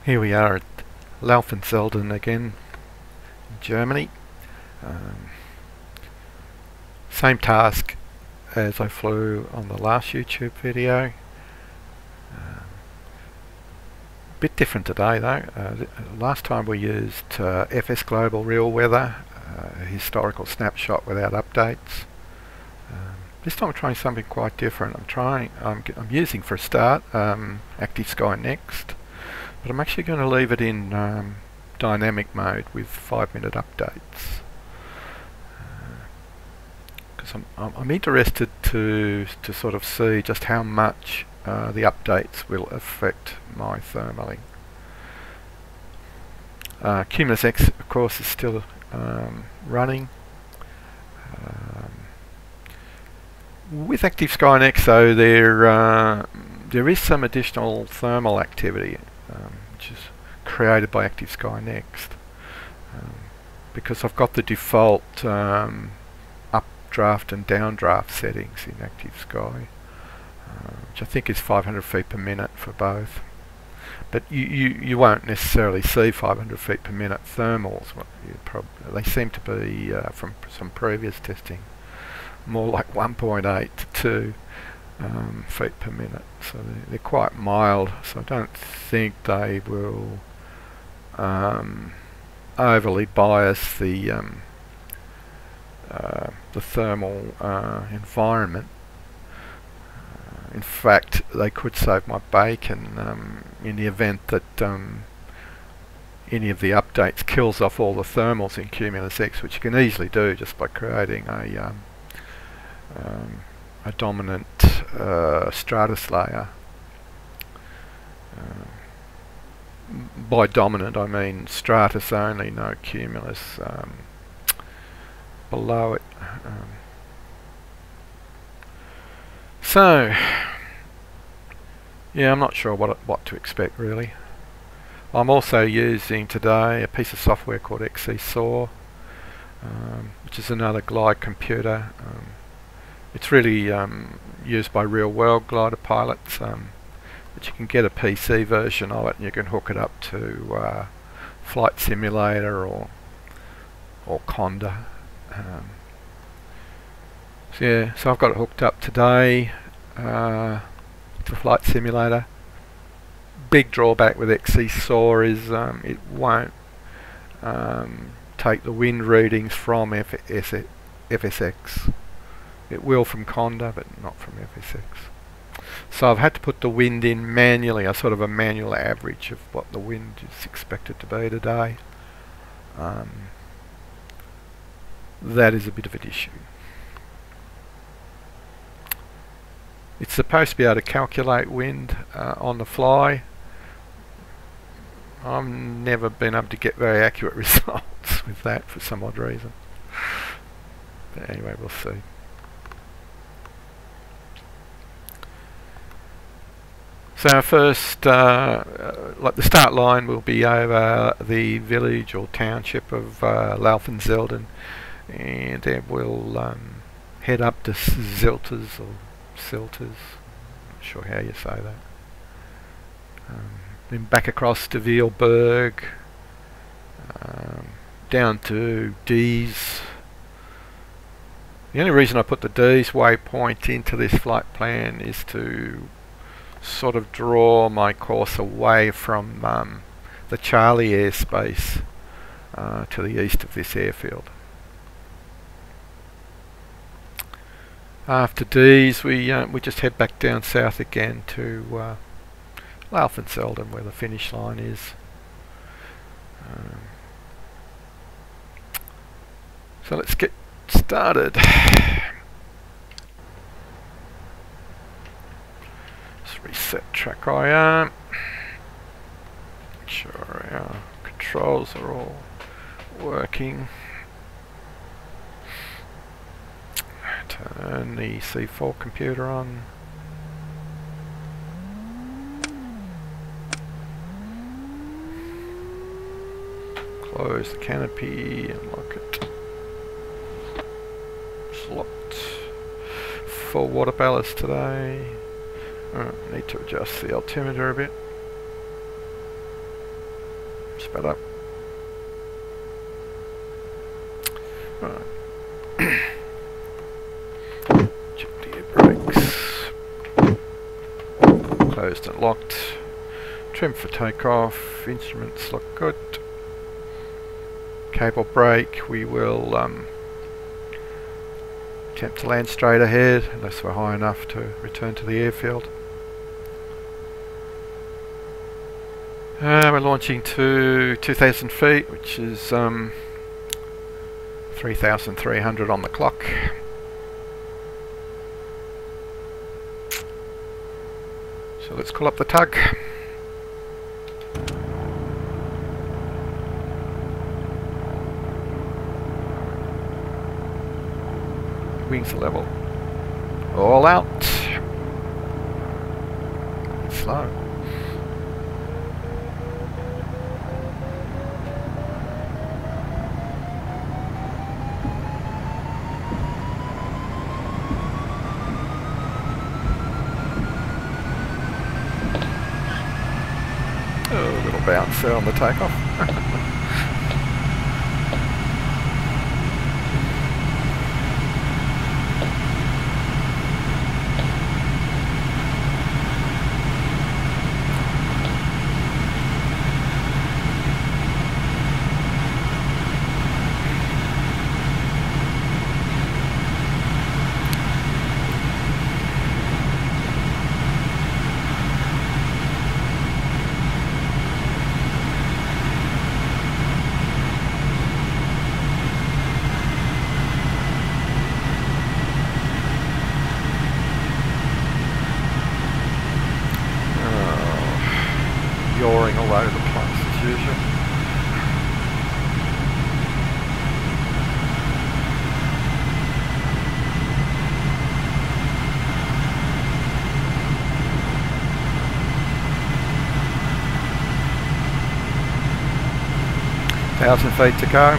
Here we are at Laufenzelden again, in Germany. Same task as I flew on the last YouTube video. Bit different today though. Last time we used FS Global Real Weather, a historical snapshot without updates. This time I'm trying something quite different. I'm using for a start Active Sky Next. But I'm actually going to leave it in dynamic mode with 5-minute updates, because I'm interested to sort of see just how much the updates will affect my thermaling. CumulusX, of course, is still running. With Active Sky Next, though, there is some additional thermal activity, which is created by Active Sky Next, because I've got the default updraft and downdraft settings in Active Sky, which I think is 500 feet per minute for both. But you won't necessarily see 500 feet per minute thermals. They seem to be, from some previous testing, more like 1.8 to 2 feet per minute, so they're quite mild, so I don't think they will overly bias the thermal environment. In fact, they could save my bacon in the event that any of the updates kills off all the thermals in CumulusX, which you can easily do just by creating a dominant stratus layer. By dominant I mean stratus only, no cumulus below it. So yeah, I'm not sure what to expect really. I'm also using today a piece of software called XC which is another glide computer. It's really used by real-world glider pilots, but you can get a PC version of it and you can hook it up to Flight Simulator or Conda. So yeah, so I've got it hooked up today to Flight Simulator. Big drawback with XC-SAW is it won't take the wind readings from FSX. It will from Conda, but not from FSX. So I've had to put the wind in manually, a sort of a manual average of what the wind is expected to be today. That is a bit of an issue. It's supposed to be able to calculate wind on the fly. I've never been able to get very accurate results with that for some odd reason. But anyway, we'll see. So our first, like the start line will be over the village or township of Laufenzelden, and then we'll head up to Zilters or Silters, not sure how you say that. Then back across to Vielberg, down to D's. The only reason I put the D's waypoint into this flight plan is to sort of draw my course away from the Charlie airspace to the east of this airfield. After D's, we just head back down south again to Laufenzelden, where the finish line is. So let's get started. Reset track IR. Make sure our controls are all working. Turn the C4 computer on. Close the canopy and lock it. It's locked. Full water ballast today. Need to adjust the altimeter a bit. better. Right. Check the air brakes. Closed and locked. Trim for takeoff. Instruments look good. Cable brake. We will attempt to land straight ahead unless we're high enough to return to the airfield. We're launching to 2,000 feet, which is 3,300 on the clock. So let's call up the tug. Wings are level. All out. It's slow. Oh, a little bounce there on the takeoff. 1,000 feet to go.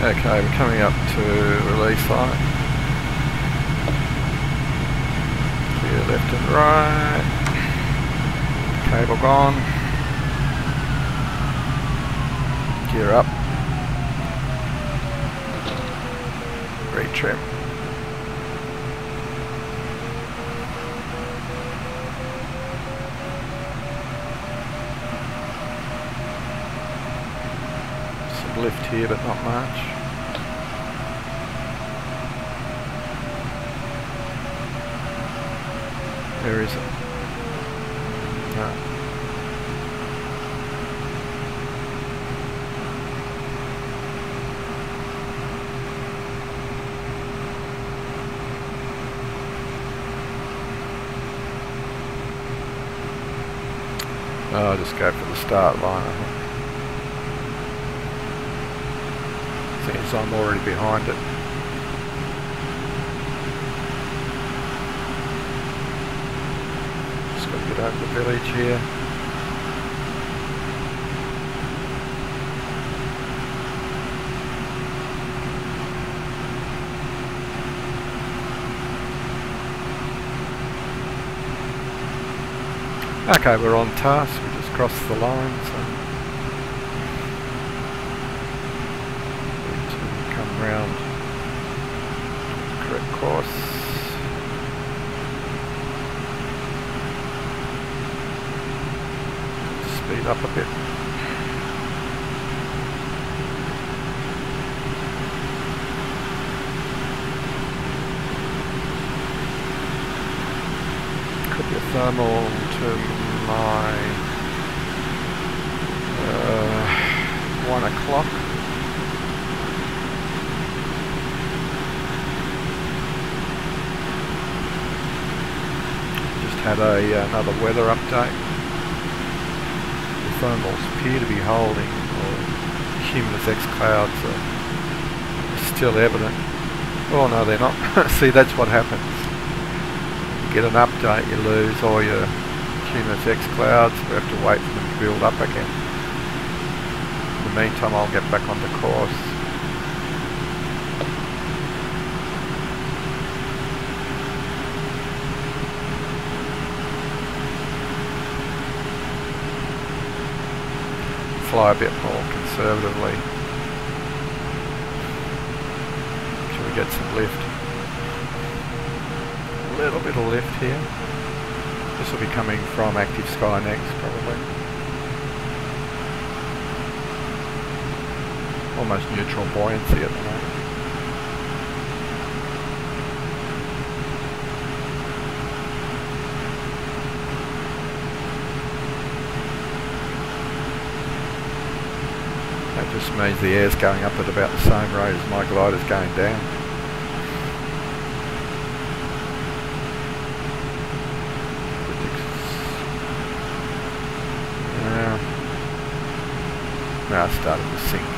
Okay, we're coming up to release line. Clear left and right. Cable gone. Gear up. Retrim. Some lift here, but not much. Where is it? No. I'll just go for the start line, I think. Since I'm already behind it. Get over the village here. Okay, we're on task. We just crossed the line, so need to come round correct course. Speed up a bit. Could be a thermal to my 1 o'clock. had another weather update. The thermals appear to be holding, or CumulusX clouds are still evident. Oh no, they're not. See, that's what happens. You get an update, you lose all your CumulusX clouds. We have to wait for them to build up again. In the meantime, I'll get back on the course. Fly a bit more conservatively. Should we get some lift? A little bit of lift here. This will be coming from active sky next, probably. Almost neutral buoyancy at the moment. That just means the air's going up at about the same rate as my glider's going down. Now it's starting to sink.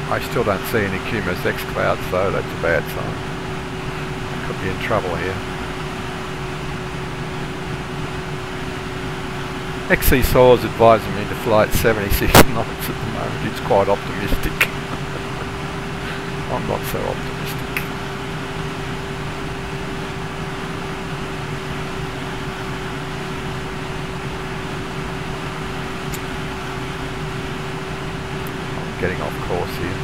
I still don't see any CumulusX clouds though, that's a bad sign. I could be in trouble here. XC is advising me to fly at 76 knots at the moment. It's quite optimistic. I'm not so optimistic. I'm getting off course here.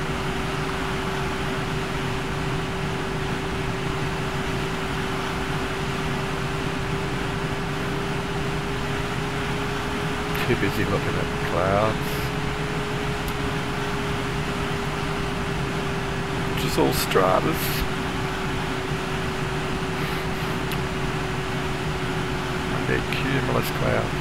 Too busy looking at the clouds. Just all stratas. And they're cumulus clouds.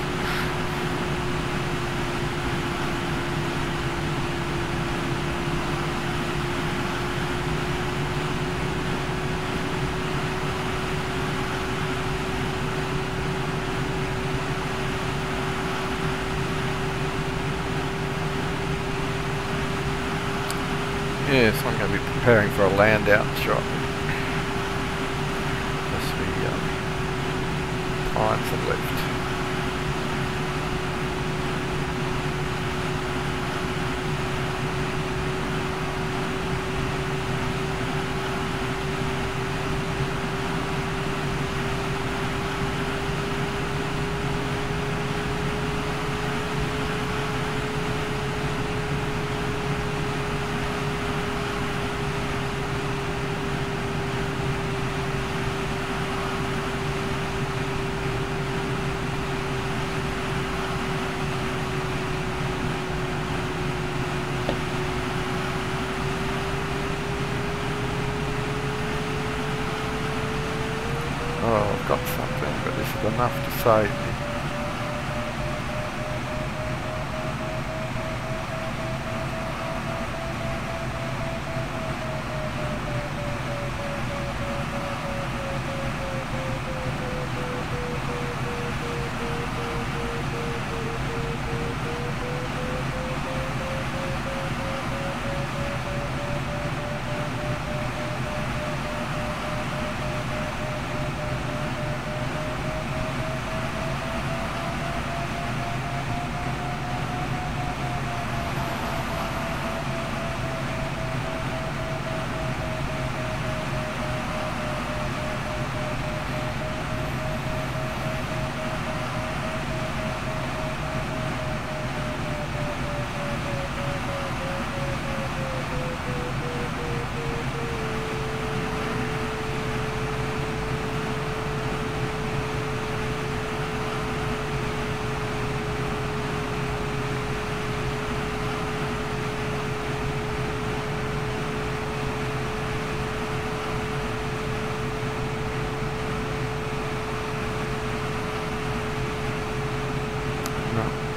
Yes, I'm going to be preparing for a land out shot. As we find some lift. Oh, I've got something, but this is enough to save me.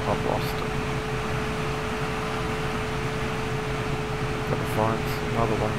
I've lost it. Gotta find another one.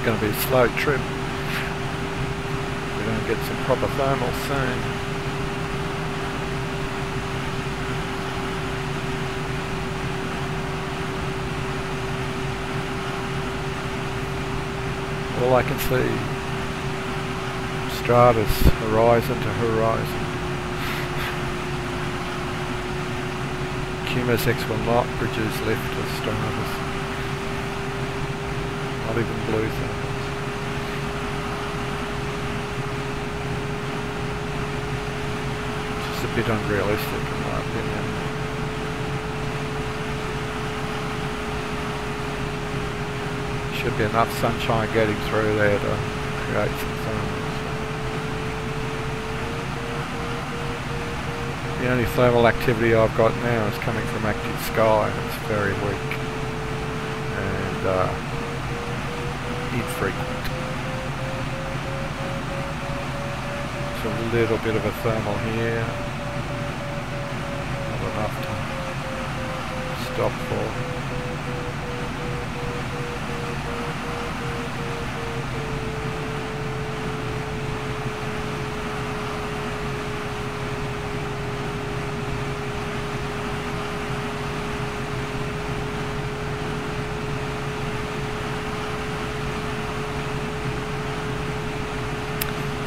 is going to be a slow trip. We're going to get some proper thermal soon. All I can see, stratus, horizon to horizon. CumulusX will not produce lift of stratus, not even blue thermals. Just a bit unrealistic in my opinion. Should be enough sunshine getting through there to create some thermals. The only thermal activity I've got now is coming from active sky, and it's very weak and infrequent. It's a little bit of a thermal here, not enough to stop for.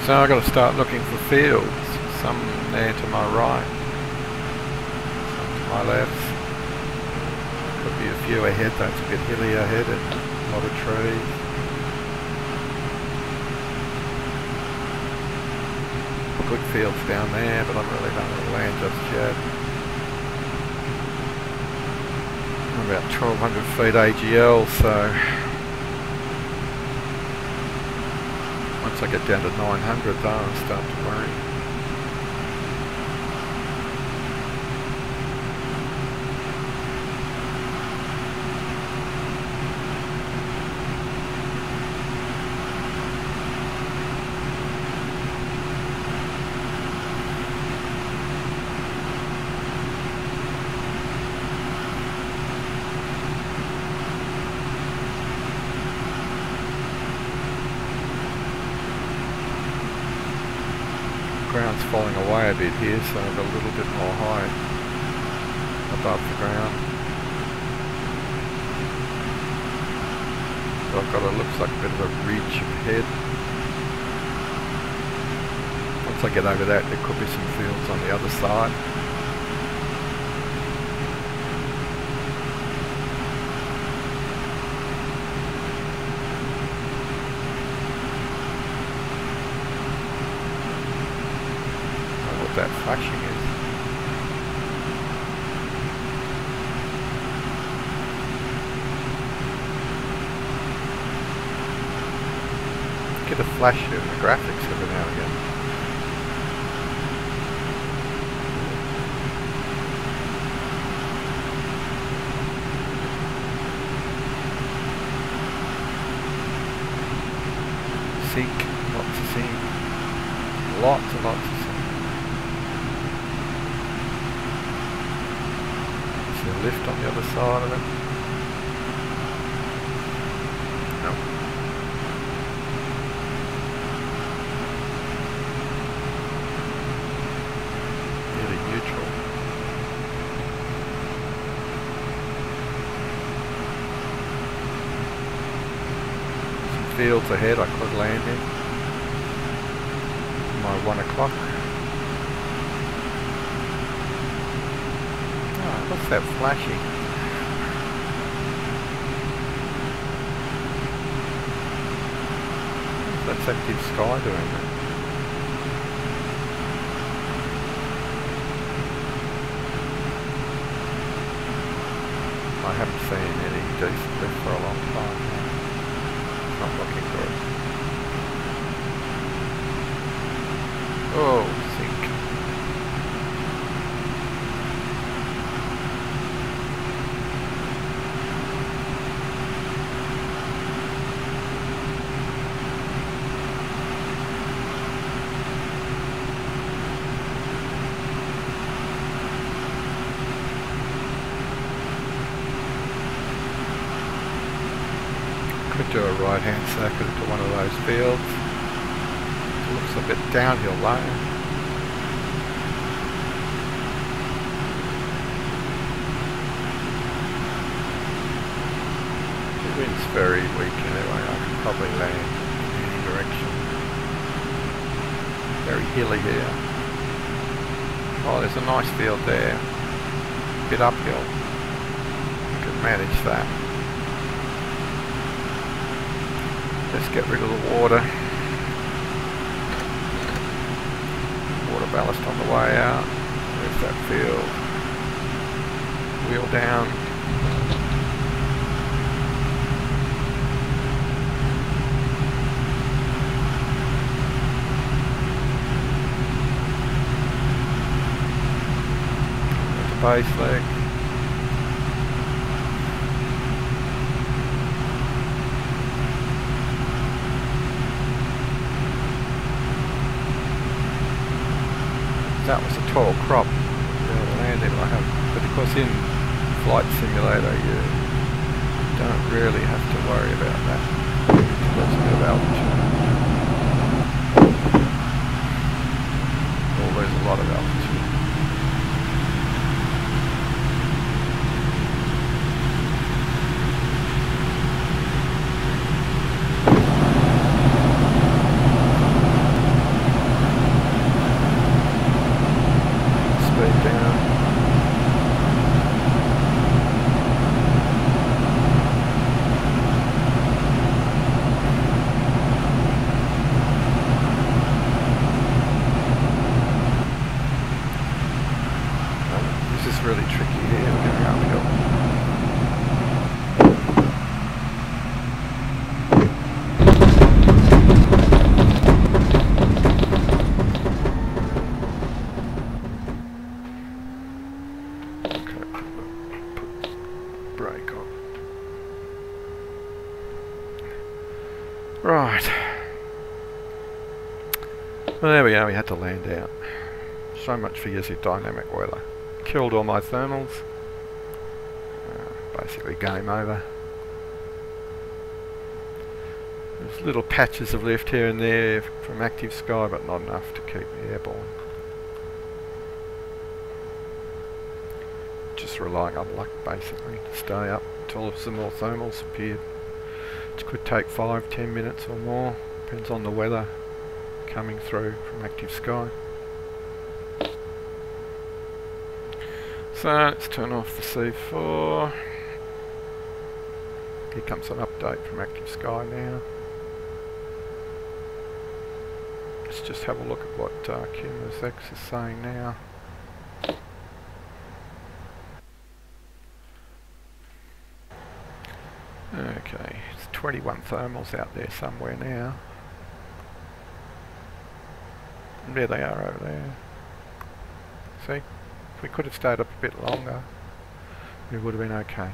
So I've got to start looking for fields, some there to my right, some to my left. Could be a few ahead, that's a bit hilly ahead and a lot of trees. Good fields down there, but I'm really not going to land just yet. I'm about 1200 feet AGL, so once I get down to 900 though, I'll start to worry. Ground's falling away a bit here, so I've got a little bit more height above the ground. So I've got a, looks like a bit of a ridge ahead. Once I get over that, there could be some fields on the other side. That flashing is. Get a flash in the graphics every now and again. Sync, lots of sync. Lots and lots of sync. Lift on the other side of it. No. Nearly neutral. Some fields ahead I could land in. My 1 o'clock. What's that flashing? That's active sky doing that. I haven't seen any decent lift for a long time now. Not looking good. Oh, sink. do a right hand circuit to one of those fields. It looks a bit downhill though. The wind's very weak anyway, I can probably land in any direction. Very hilly here. Oh, there's a nice field there. A bit uphill. You can manage that. Let's get rid of the water. Water ballast on the way out. There's that field. Wheel down. There's the base leg. That was a tall crop landing I have, but of course in Flight Simulator you don't really have to worry about that. Lots of altitude. Always a lot of altitude. Really tricky here, going uphill. Okay, put brake on. Right. Well, there we go, we had to land out. So much for using dynamic weather. Killed all my thermals. Basically game over. There's little patches of lift here and there from active sky, but not enough to keep me airborne. Just relying on luck basically to stay up until some more thermals appeared. It could take 5-10 minutes or more, depends on the weather coming through from active sky. So let's turn off the C4. Here comes an update from active sky now. Let's just have a look at what CumulusX is saying now. Okay, it's 21 thermals out there somewhere now. And there they are over there. See? If we could have stayed up a bit longer, we would have been okay.